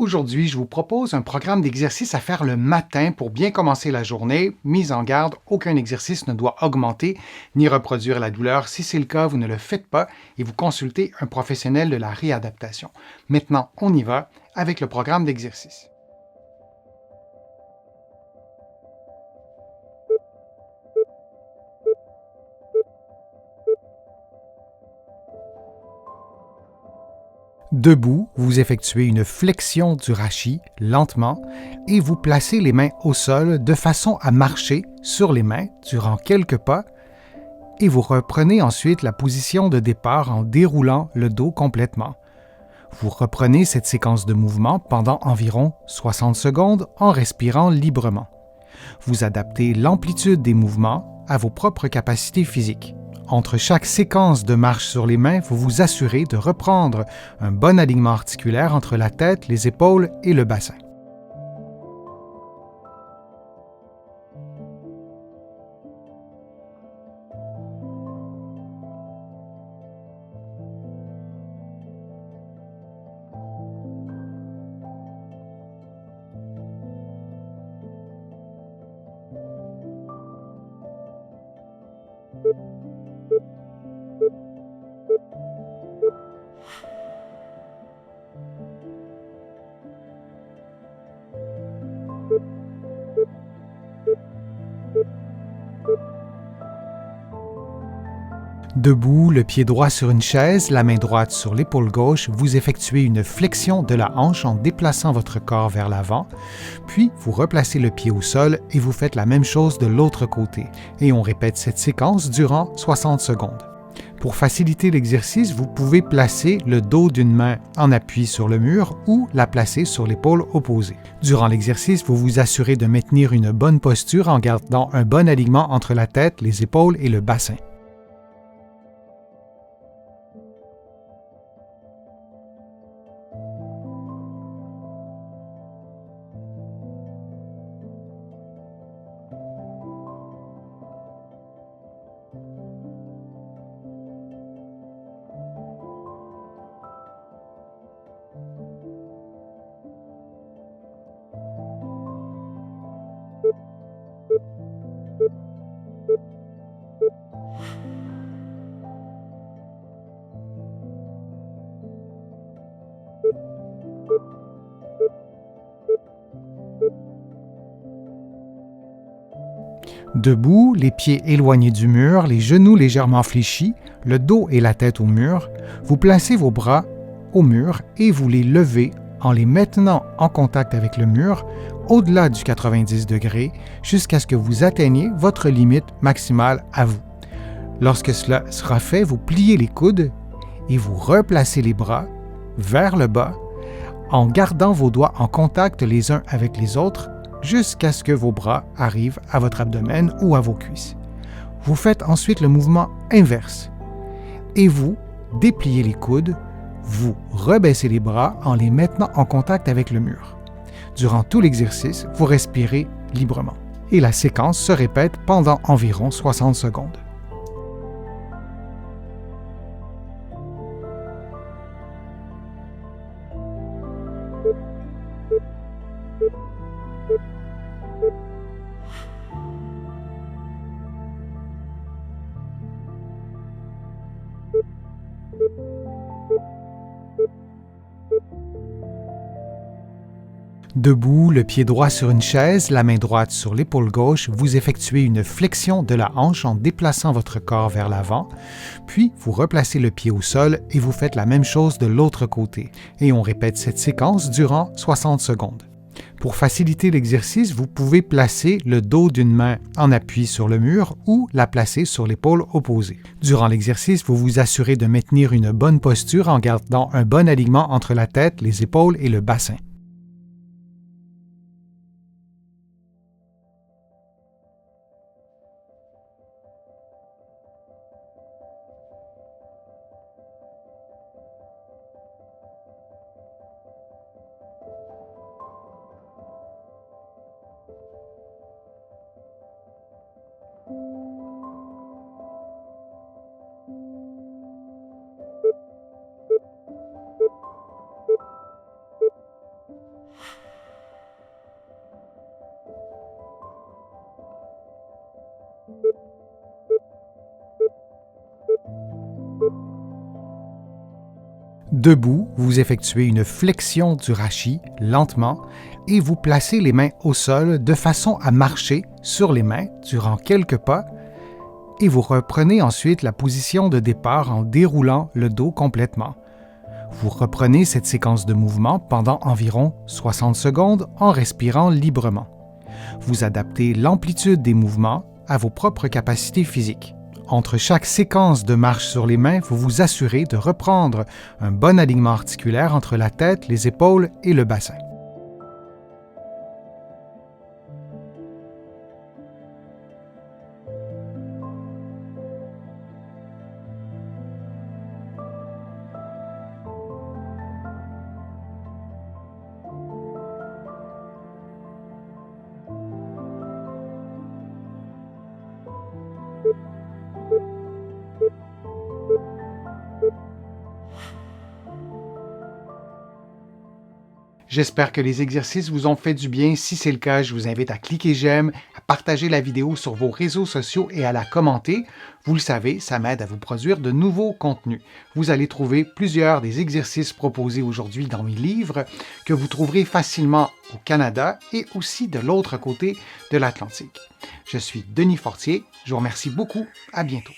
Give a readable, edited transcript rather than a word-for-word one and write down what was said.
Aujourd'hui, je vous propose un programme d'exercice à faire le matin pour bien commencer la journée. Mise en garde, aucun exercice ne doit augmenter ni reproduire la douleur. Si c'est le cas, vous ne le faites pas et vous consultez un professionnel de la réadaptation. Maintenant, on y va avec le programme d'exercice. Debout, vous effectuez une flexion du rachis lentement et vous placez les mains au sol de façon à marcher sur les mains durant quelques pas et vous reprenez ensuite la position de départ en déroulant le dos complètement. Vous reprenez cette séquence de mouvements pendant environ 60 secondes en respirant librement. Vous adaptez l'amplitude des mouvements à vos propres capacités physiques. Entre chaque séquence de marche sur les mains, vous vous assurez de reprendre un bon alignement articulaire entre la tête, les épaules et le bassin. Debout, le pied droit sur une chaise, la main droite sur l'épaule gauche, vous effectuez une flexion de la hanche en déplaçant votre corps vers l'avant, puis vous replacez le pied au sol et vous faites la même chose de l'autre côté. Et on répète cette séquence durant 60 secondes. Pour faciliter l'exercice, vous pouvez placer le dos d'une main en appui sur le mur ou la placer sur l'épaule opposée. Durant l'exercice, vous vous assurez de maintenir une bonne posture en gardant un bon alignement entre la tête, les épaules et le bassin. Debout, les pieds éloignés du mur, les genoux légèrement fléchis, le dos et la tête au mur, vous placez vos bras au mur et vous les levez en les maintenant en contact avec le mur au-delà du 90 degrés jusqu'à ce que vous atteigniez votre limite maximale à vous. Lorsque cela sera fait, vous pliez les coudes et vous replacez les bras vers le bas en gardant vos doigts en contact les uns avec les autres jusqu'à ce que vos bras arrivent à votre abdomen ou à vos cuisses. Vous faites ensuite le mouvement inverse et vous dépliez les coudes, vous rebaissez les bras en les maintenant en contact avec le mur. Durant tout l'exercice, vous respirez librement et la séquence se répète pendant environ 60 secondes. Debout, le pied droit sur une chaise, la main droite sur l'épaule gauche, vous effectuez une flexion de la hanche en déplaçant votre corps vers l'avant, puis vous replacez le pied au sol et vous faites la même chose de l'autre côté. Et on répète cette séquence durant 60 secondes. Pour faciliter l'exercice, vous pouvez placer le dos d'une main en appui sur le mur ou la placer sur l'épaule opposée. Durant l'exercice, vous vous assurez de maintenir une bonne posture en gardant un bon alignement entre la tête, les épaules et le bassin. Debout, vous effectuez une flexion du rachis lentement et vous placez les mains au sol de façon à marcher sur les mains durant quelques pas et vous reprenez ensuite la position de départ en déroulant le dos complètement. Vous reprenez cette séquence de mouvements pendant environ 60 secondes en respirant librement. Vous adaptez l'amplitude des mouvements à vos propres capacités physiques. Entre chaque séquence de marche sur les mains, vous vous assurez de reprendre un bon alignement articulaire entre la tête, les épaules et le bassin. J'espère que les exercices vous ont fait du bien. Si c'est le cas, je vous invite à cliquer j'aime, à partager la vidéo sur vos réseaux sociaux et à la commenter. Vous le savez, ça m'aide à vous produire de nouveaux contenus. Vous allez trouver plusieurs des exercices proposés aujourd'hui dans mes livres que vous trouverez facilement au Canada et aussi de l'autre côté de l'Atlantique. Je suis Denis Fortier. Je vous remercie beaucoup. À bientôt.